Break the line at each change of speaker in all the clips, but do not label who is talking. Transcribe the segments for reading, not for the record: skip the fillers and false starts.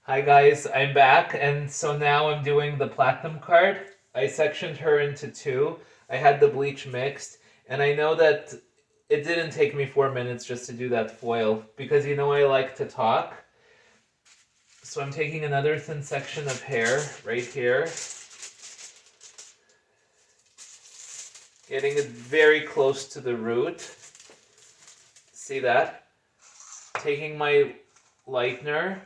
Hi guys, I'm back, and so now I'm doing the platinum card. I sectioned her into two. I had the bleach mixed, and I know that it didn't take me 4 minutes just to do that foil, because you know I like to talk. So I'm taking another thin section of hair right here, getting it very close to the root. See that? Taking my lightener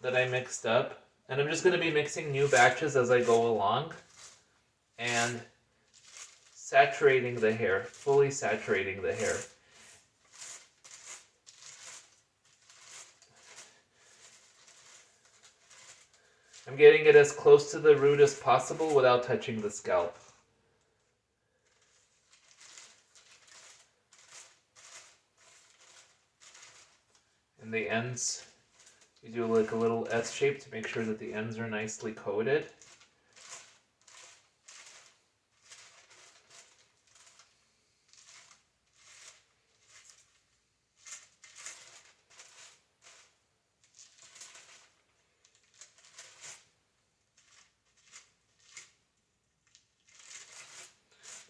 that I mixed up, and I'm just going to be mixing new batches as I go along, and saturating the hair, fully saturating the hair. I'm getting it as close to the root as possible without touching the scalp. And the ends, you do like a little S shape to make sure that the ends are nicely coated.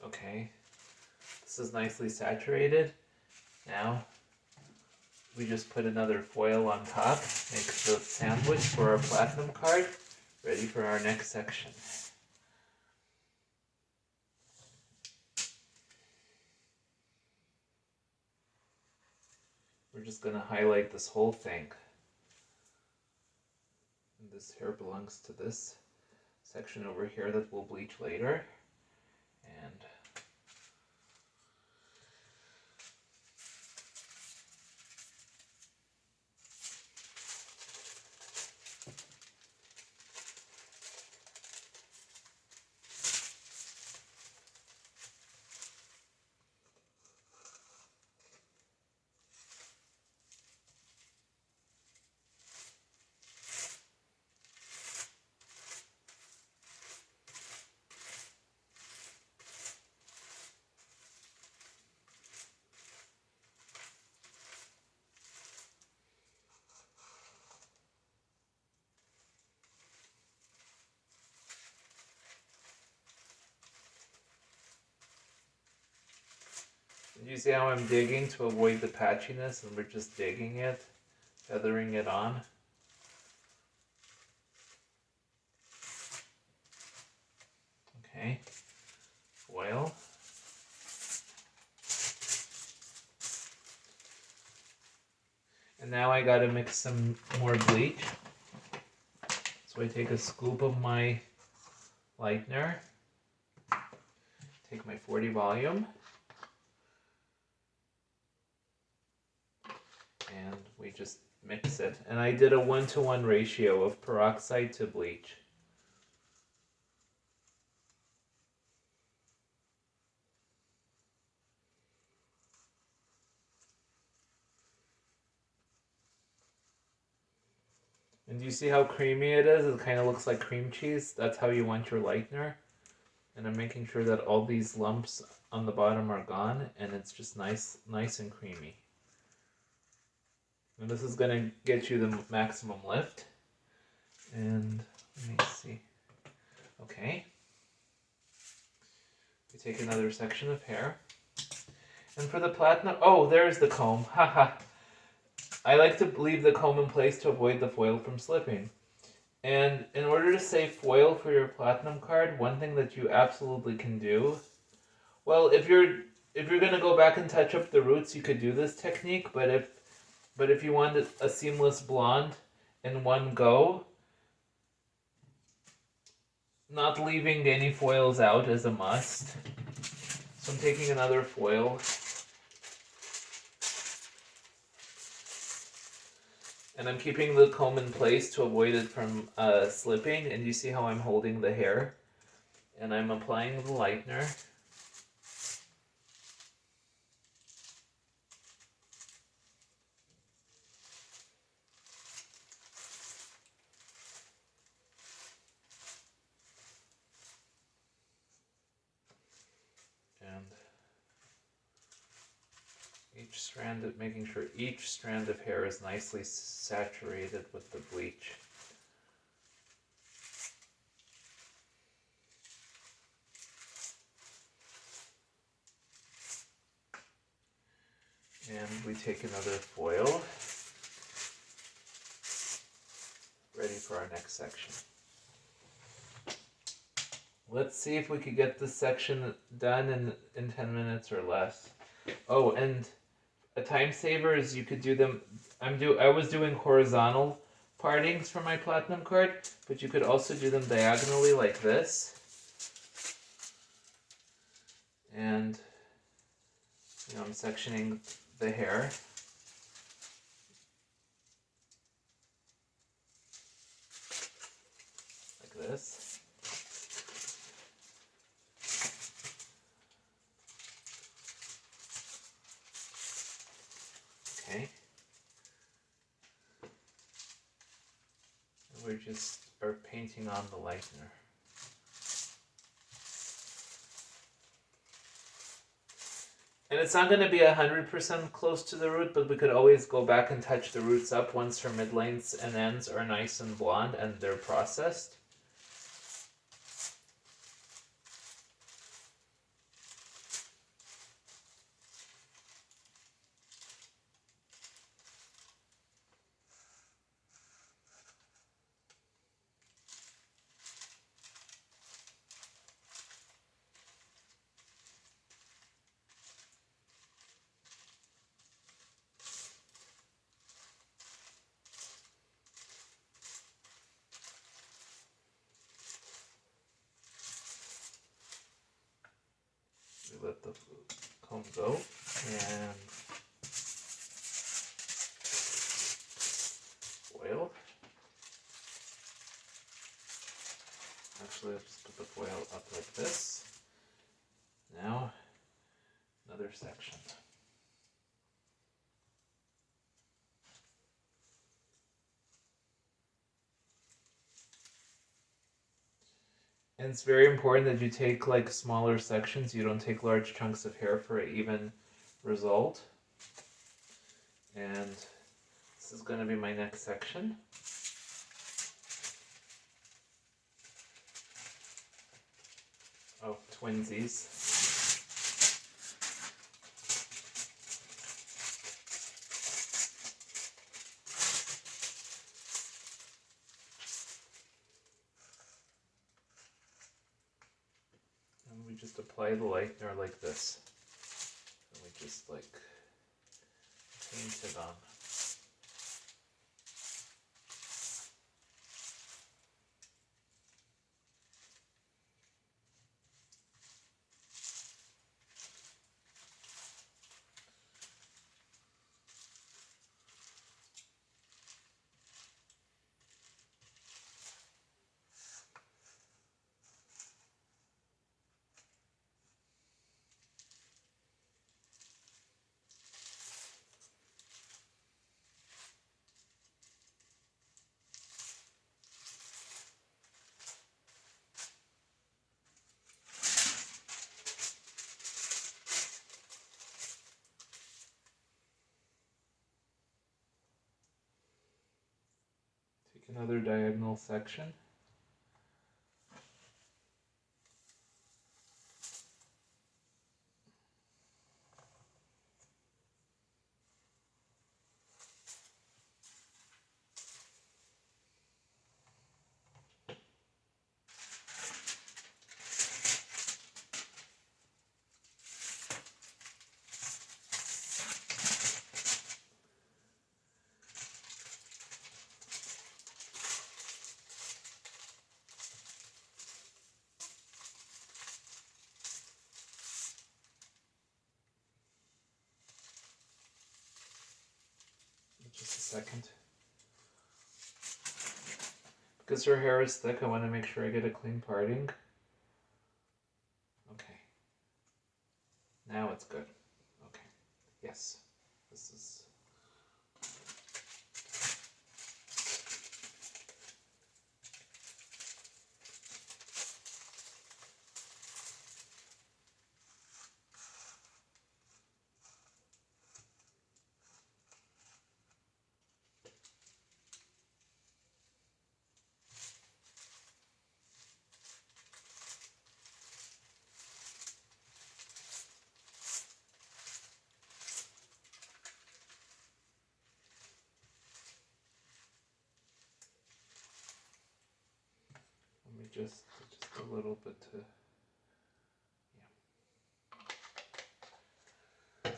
Okay, this is nicely saturated. Now we just put another foil on top, make the sandwich for our platinum card, ready for our next section. We're just going to highlight this whole thing. And this hair belongs to this section over here that we'll bleach later. And you see how I'm digging to avoid the patchiness, and we're just digging it, feathering it on. Okay, foil. And now I gotta mix some more bleach. So I take a scoop of my lightener, take my 40 volume, and we just mix it. And I did a 1-to-1 ratio of peroxide to bleach. And do you see how creamy it is? It kind of looks like cream cheese. That's how you want your lightener. And I'm making sure that all these lumps on the bottom are gone, and it's just nice and creamy. And this is going to get you the maximum lift. And let me see. Okay. We take another section of hair. And for the platinum, oh, there's the comb. Haha. I like to leave the comb in place to avoid the foil from slipping. And in order to save foil for your platinum card, one thing that you absolutely can do, well, if you're gonna go back and touch up the roots, you could do this technique. But if you want a seamless blonde in one go, not leaving any foils out is a must. So I'm taking another foil. And I'm keeping the comb in place to avoid it from slipping. And you see how I'm holding the hair? And I'm applying the lightener. And each strand of, making sure each strand of hair is nicely saturated with the bleach. And we take another foil, ready for our next section. Let's see if we could get this section done in 10 minutes or less. Oh, and a time saver is you could do them. I was doing horizontal partings for my platinum card, but you could also do them diagonally like this. And I'm sectioning the hair. Like this. Okay. And we're just painting on the lightener. And it's not going to be 100% close to the root, but we could always go back and touch the roots up once her mid-lengths and ends are nice and blonde and they're processed. We let the comb go and foil. Actually, let's just put the foil up like this. Now, another section. And it's very important that you take like smaller sections. You don't take large chunks of hair for an even result. And this is going to be my next section. Oh, twinsies. And we just apply the lightener like this. And we just like paint it on. Take another diagonal section. Just a second. Because her hair is thick, I want to make sure I get a clean parting. Okay. Now it's good. Okay. Yes. This is... just a little bit to, yeah.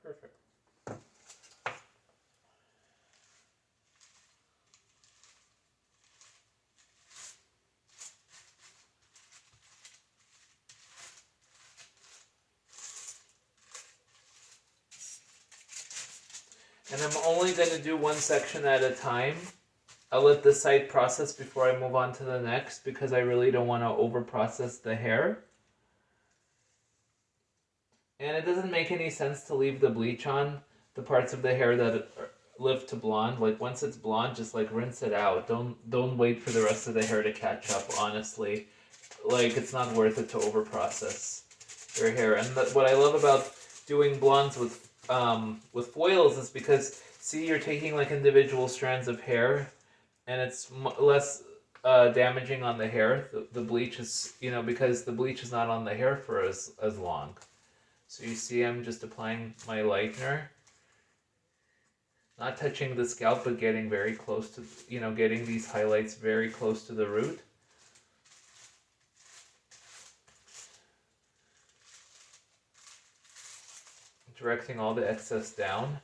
Perfect. And I'm only going to do one section at a time. I'll let this side process before I move on to the next because I really don't want to over process the hair. And it doesn't make any sense to leave the bleach on the parts of the hair that lift to blonde. Like once it's blonde, just like rinse it out. Don't wait for the rest of the hair to catch up, honestly. Like it's not worth it to over process your hair. And what I love about doing blondes with foils is because see, you're taking like individual strands of hair and it's less damaging on the hair. The bleach is, because the bleach is not on the hair for as long. So you see I'm just applying my lightener. Not touching the scalp, but getting very close to, getting these highlights very close to the root. Directing all the excess down.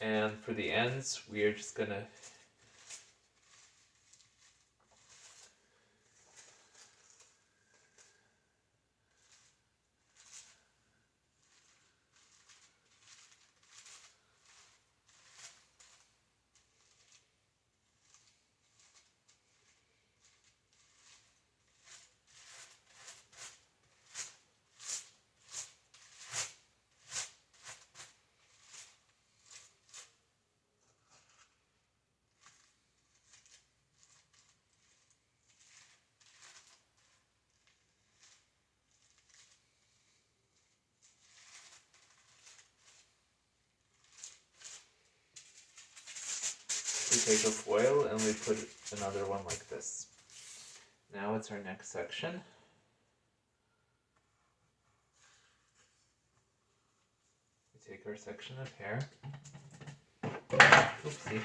And for the ends, we are just gonna we take a foil and we put another one like this. Now it's our next section. We take our section of hair. Oopsie.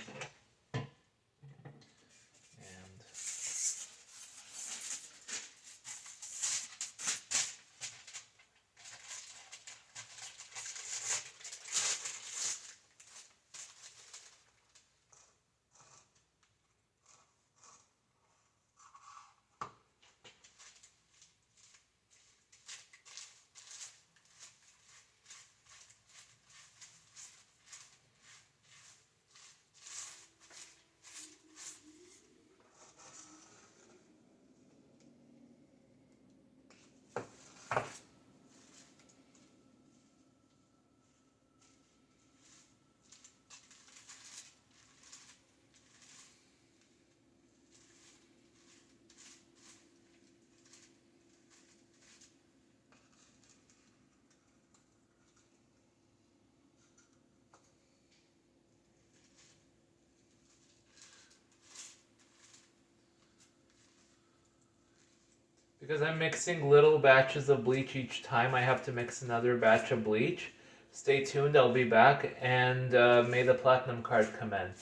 Because I'm mixing little batches of bleach each time, I have to mix another batch of bleach. Stay tuned, I'll be back, and may the platinum card come in.